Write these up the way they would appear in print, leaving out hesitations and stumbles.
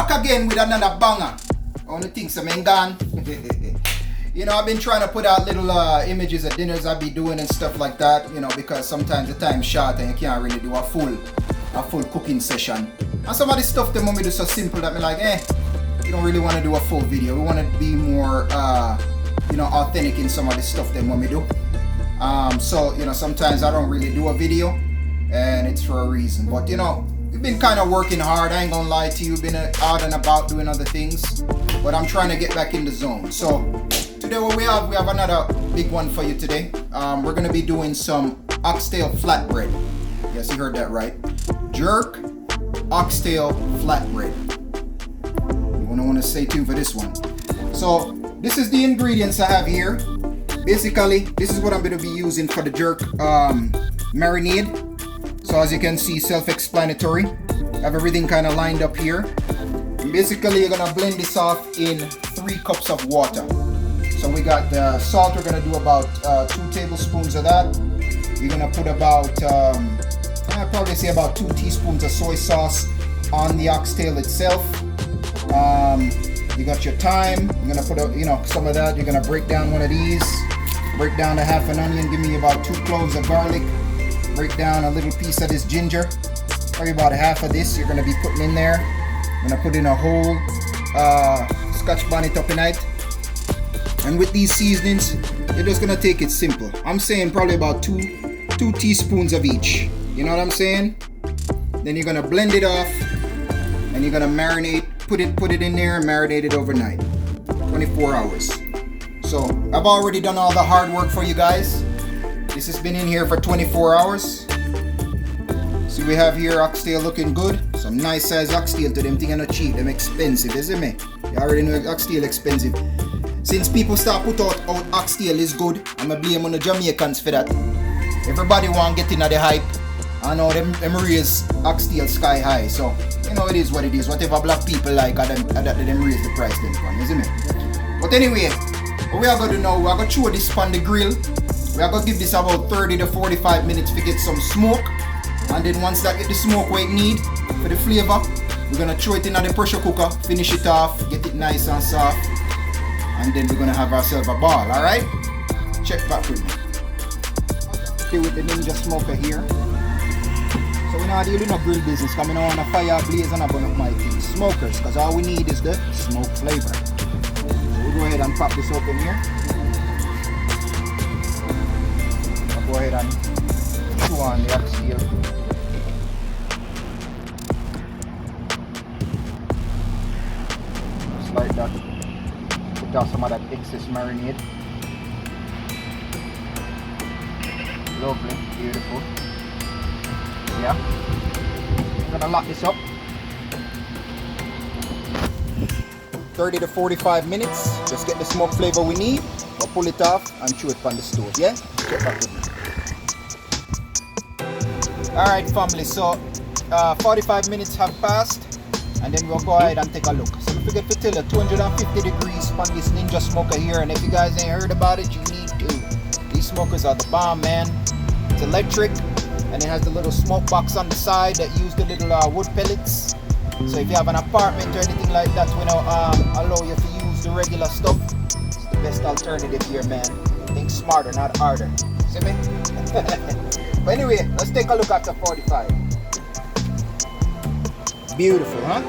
back again with another banger. Only things I'm gone. You know, I've been trying to put out little images of dinners I be doing and stuff like that, you know, because sometimes the time's short and you can't really do a full cooking session. And some of the stuff the mommy do so simple that me like, you don't really want to do a full video. We want to be more, you know, authentic in some of the stuff that mommy do. So, you know, sometimes I don't really do a video and it's for a reason. But, you know, we've been kind of working hard. I ain't gonna lie to you. Been out and about doing other things. But I'm trying to get back in the zone. So, today what we have another big one for you today. We're gonna be doing some oxtail flatbread. Yes, you heard that right. Jerk oxtail flatbread. You wanna want to stay tuned for this one. So this is the ingredients I have here. Basically, this is what I'm gonna be using for the jerk marinade. So as you can see, self-explanatory. I have everything kind of lined up here. And basically, you're gonna blend this off in 3 cups of water. So we got the salt, we're gonna do about 2 tablespoons of that. You're gonna put about, I'd probably say about 2 teaspoons of soy sauce on the oxtail itself. You got your thyme, you're gonna put some of that. You're gonna break down one of these, break down a half an onion, give me about 2 cloves of garlic, break down a little piece of this ginger, probably about half of this you're gonna be putting in there. I'm gonna put in a whole Scotch bonnet up in it. And with these seasonings, you're just gonna take it simple. I'm saying probably about 2 teaspoons of each. You know what I'm saying? Then you're gonna blend it off, and you're gonna marinate. Put it in there and marinate it overnight, 24 hours. So I've already done all the hard work for you guys. This has been in here for 24 hours. See, we have here oxtail looking good. Some nice size oxtail to them. Thing are not cheap. Them expensive, isn't it? You already know oxtail expensive. Since people start put out oxtail is good, I'ma blame on the Jamaicans for that. Everybody want get in at the hype. I know them raise oxtail sky high. So, you know, it is what it is. Whatever black people like, them raise the price them from, isn't it? But anyway, what we are going to do now, we are going to throw this on the grill. We are going to give this about 30 to 45 minutes to get some smoke. And then once that get the smoke what it need for the flavor, we're going to throw it in the pressure cooker, finish it off, get it nice and soft. And then we're going to have ourselves a ball, alright? Check back with me. Okay, with the Ninja smoker here. So we're not dealing with grill business, because I don't want a fire blaze and I burn up my things. Smokers, because all we need is the smoke flavor. So we'll go ahead and pop this open here. I'll go ahead and chew on the oxtail. Just like that. Put out some of that excess marinade. Lovely, beautiful. Yeah. I'm gonna lock this up. 30 to 45 minutes. Just get the smoke flavor we need. We'll pull it off and chew it on the stove. Yeah? Get back with me. Alright, family. So 45 minutes have passed. And then we'll go ahead and take a look. So don't forget to tell you 250 degrees on this Ninja smoker here. And if you guys ain't heard about it, you need to. These smokers are the bomb, man. It's electric. And it has the little smoke box on the side that use the little wood pellets. So if you have an apartment or anything like that, we know allow you to use the regular stuff. It's the best alternative here, man. Think smarter, not harder. See me? But anyway, let's take a look after 45. Beautiful, huh?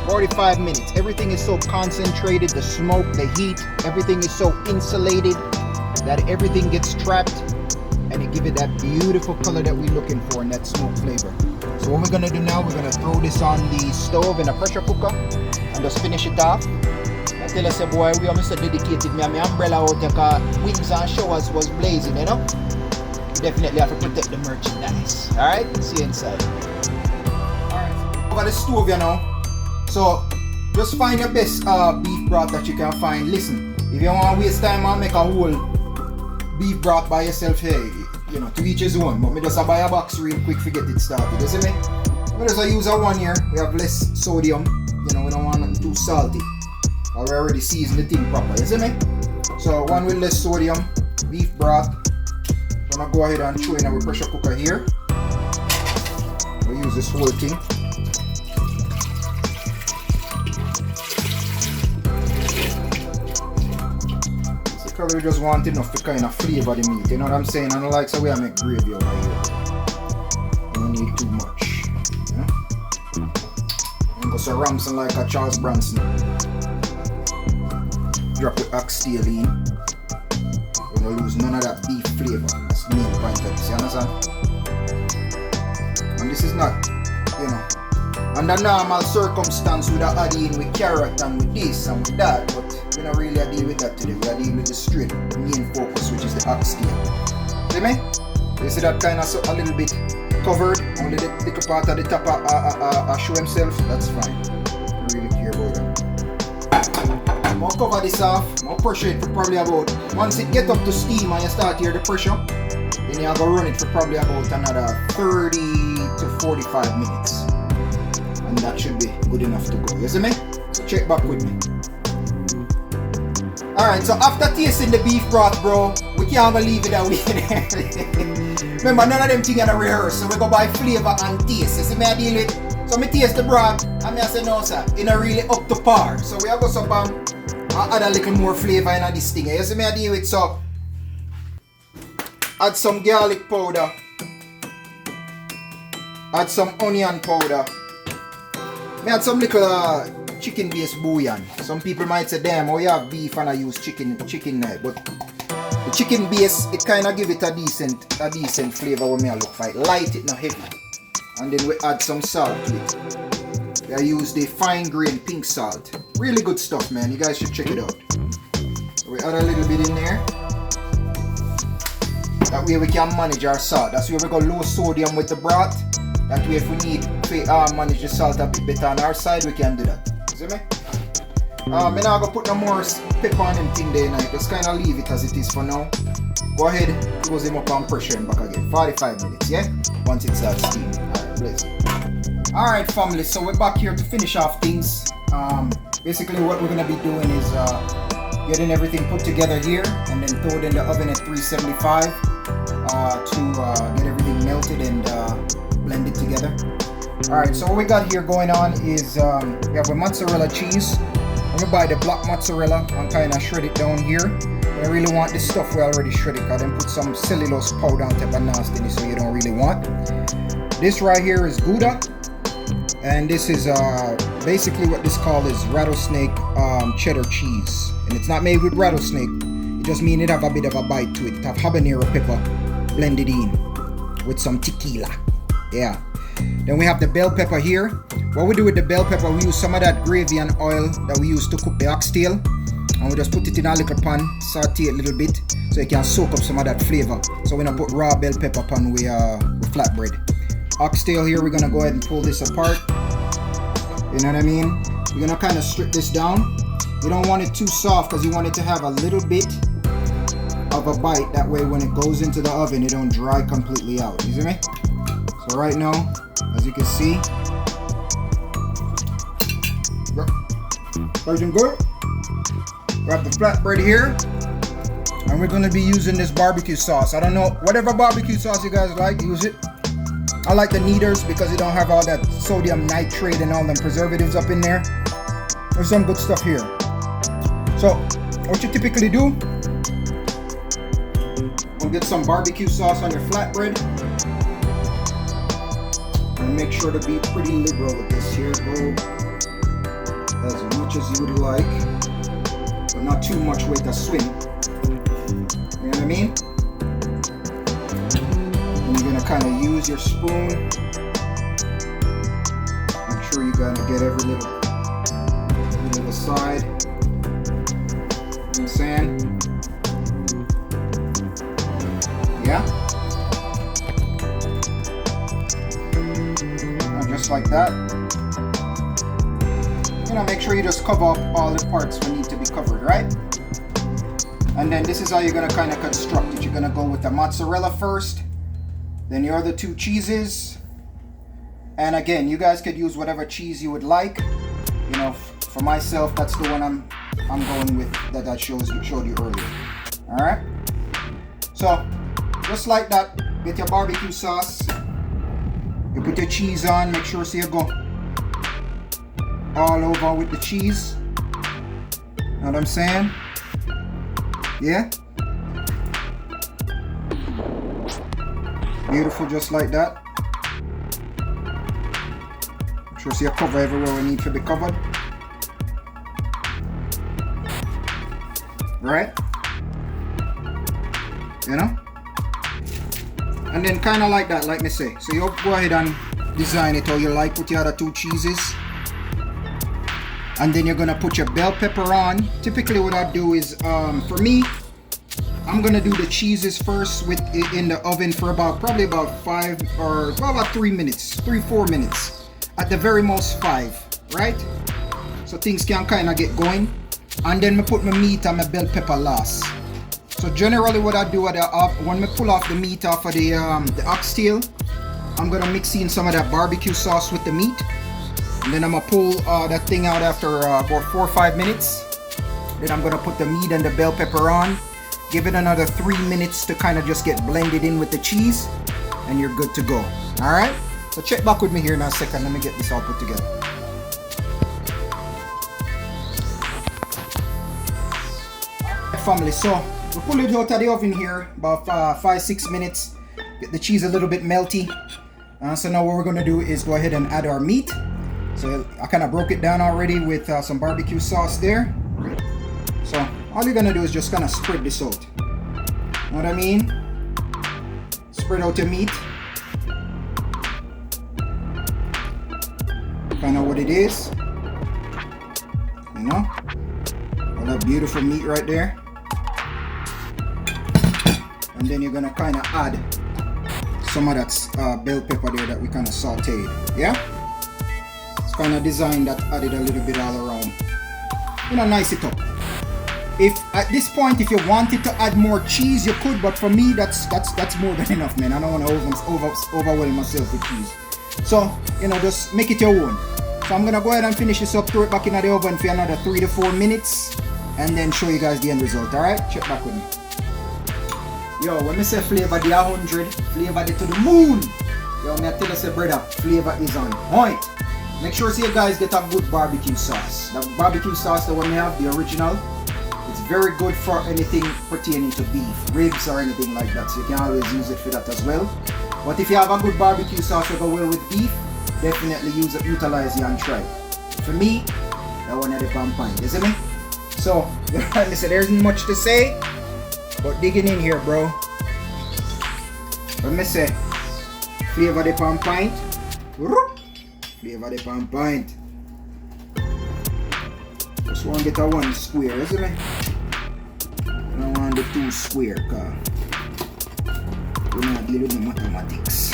45 minutes. Everything is so concentrated. The smoke, the heat, everything is so insulated that everything gets trapped. And it give it that beautiful color that we're looking for in that smoke flavor. So what we're gonna do now, we're gonna throw this on the stove in a pressure cooker and just finish it off. I tell us, boy, we are so dedicated. Me and my umbrella out there because winds and showers was blazing, you know. Definitely have to protect the merchandise. Alright, see you inside. Alright, over the stove, you know. So just find your best beef broth that you can find. Listen, if you don't want to waste time and make a whole beef broth by yourself, hey, you know, to each his own. But me just buy a box real quick to get it started, you see me? We just use a one here. We have less sodium. You know, we don't want nothing too salty. Or we already seasoned the thing proper, you see me? So one with less sodium, beef broth. I'm gonna go ahead and throw in our pressure cooker here. We'll use this whole thing. Basically, we just want enough to kind of flavor the meat. You know what I'm saying? And like so we make gravy over here. You don't need too much. Yeah? And go so Ramson like a Charles Bronson. Drop the oxtail in. We don't lose none of that beef flavor. That's the main point of this. You understand? And this is not, you know, under normal circumstance we would add in with carrot and with this and with that, but we don't really deal with that today. We are dealing with the straight main focus, which is the oxtail. See me? You see that kind of so, a little bit covered, only the little part at the top show himself. That's fine. I don't really care about that. I'm gonna cover this off. I'm gonna pressure it for probably about, once it get up to steam and you start hear the pressure, then you're gonna run it for probably about another 30 to 45 minutes. And that should be good enough to go. You see me? So check back with me. Alright, so after tasting the beef broth, bro, we can't even leave it that way. Remember, none of them things are rehearsed, so we go by flavor and taste. You see me I deal with? So me taste the broth, and I say no sir, it's not really up to par. So we have got some add a little more flavor in this thing. You see me I deal with? So add some garlic powder, add some onion powder. I add some little chicken based bouillon. Some people might say, damn, oh you have beef and I use chicken there. But the chicken base, it kind of give it a decent flavor when I look for it. Light it, not heavy. And then we add some salt to it. I use the fine grain pink salt. Really good stuff, man. You guys should check it out. So we add a little bit in there. That way we can manage our salt. That's where we go low sodium with the broth. That way if we need to manage the salt a bit better on our side, we can do that. See me? I'm not going to put no more pepper on them thing there now. Just kind of leave it as it is for now. Go ahead, close them up and pressure them back again. 45 minutes, yeah? Once it starts steaming. Alright, please. Alright family, so we're back here to finish off things. Basically what we're going to be doing is getting everything put together here and then throw it in the oven at 375 to get everything melted and blend it together. Alright, so what we got here going on is we have a mozzarella cheese. I'm gonna buy the black mozzarella and kind of shred it down here. I really want this stuff we already shredded because then put some cellulose powder on top of nastiness so you don't really want. This right here is Gouda, and this is basically what this called is rattlesnake cheddar cheese. And it's not made with rattlesnake, it just means it have a bit of a bite to it. It have habanero pepper blended in with some tequila. Yeah. Then we have the bell pepper here. What we do with the bell pepper, we use some of that gravy and oil that we use to cook the oxtail, and we just put it in a little pan, saute it a little bit so it can soak up some of that flavor. So we're gonna put raw bell pepper pan with flatbread. Oxtail here, we're gonna go ahead and pull this apart. You know what I mean? We're gonna kind of strip this down. You don't want it too soft because you want it to have a little bit of a bite. That way when it goes into the oven, it don't dry completely out. You see me? So right now, as you can see, looking good. Grab the flatbread here, and we're gonna be using this barbecue sauce. I don't know, whatever barbecue sauce you guys like, use it. I like the Neaters because it don't have all that sodium nitrate and all them preservatives up in there. There's some good stuff here. So, what you typically do, we'll get some barbecue sauce on your flatbread. And make sure to be pretty liberal with this here. Go as much as you would like, but not too much with the swing. You know what I mean? And you're gonna kind of use your spoon. Make sure you're gonna get every little side. You know what I'm saying? Yeah. Just like that. Make sure you just cover up all the parts that need to be covered, right? And then this is how you're gonna kind of construct it. You're gonna go with the mozzarella first, then your other two cheeses, and again, you guys could use whatever cheese you would like. You know, for myself, that's the one I'm going with that I showed you earlier. All right. So just like that, get your barbecue sauce. You put your cheese on, make sure so you go all over with the cheese. Know what I'm saying? Yeah? Beautiful, just like that. Make sure you cover everywhere we need to be covered. Right? You know? And then kind of like that, like me say. So you go ahead and design it how you like with your other two cheeses. And then you're gonna put your bell pepper on. Typically what I do is, for me, I'm gonna do the cheeses first in the oven for probably about 3 minutes, 3-4 minutes. At the very most 5, right? So things can kind of get going. And then I put my meat and my bell pepper last. So generally what I do when I pull off the meat off of the oxtail, I'm gonna mix in some of that barbecue sauce with the meat. And then I'm gonna pull that thing out after about 4 or 5 minutes. Then I'm gonna put the meat and the bell pepper on. Give it another 3 minutes to kind of just get blended in with the cheese. And you're good to go. Alright? So check back with me here in a second. Let me get this all put together. Family, so we pull it out of the oven here about 5-6 minutes. Get the cheese a little bit melty. So now what we're going to do is go ahead and add our meat. So I kind of broke it down already with some barbecue sauce there. So all you're going to do is just kind of spread this out. Know what I mean? Spread out your meat. Kind of what it is. You know? All that beautiful meat right there. And then you're gonna kind of add some of that bell pepper there that we kind of sauteed. Yeah? It's kind of designed that added a little bit all around. You know, nice it up. If at this point, if you wanted to add more cheese, you could, but for me, that's more than enough, man. I don't want to overwhelm myself with cheese. So, you know, just make it your own. So I'm gonna go ahead and finish this up, throw it back in the oven for another 3 to 4 minutes, and then show you guys the end result. Alright? Check back with me. Yo, when I say flavor the 100, flavor the to the moon. Yo, me I tell you say brother, flavor is on point. Make sure you guys get a good barbecue sauce. The barbecue sauce, the one we have, the original, it's very good for anything pertaining to beef, ribs or anything like that. So you can always use it for that as well. But if you have a good barbecue sauce to go well with beef, definitely utilize it and try it. For me, that one at the palm pint, you see me? So, listen, there isn't much to say, but digging in here, bro. Let me say, flavor the palm pint. Flavor the palm pint. Just want to get a 1 square, isn't it? I don't want the 2 square, cause we're not dealing with mathematics.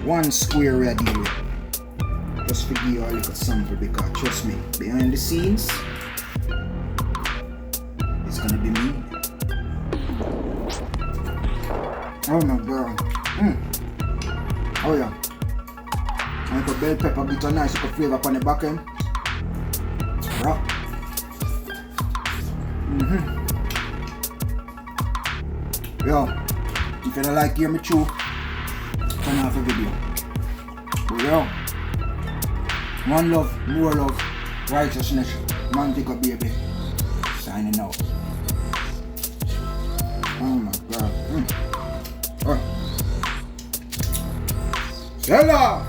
1 square we are dealing with. Just to give you a little sample, because trust me, behind the scenes, it's gonna be me. Oh my god. Oh yeah. I put bell pepper, get a nice little flavor on the back end. Rock. Yo, if you don't like hear me chew, turn off the video. But yo, one love, more love, righteousness, man take a baby. Signing out. Oh my god. Oh. Sella!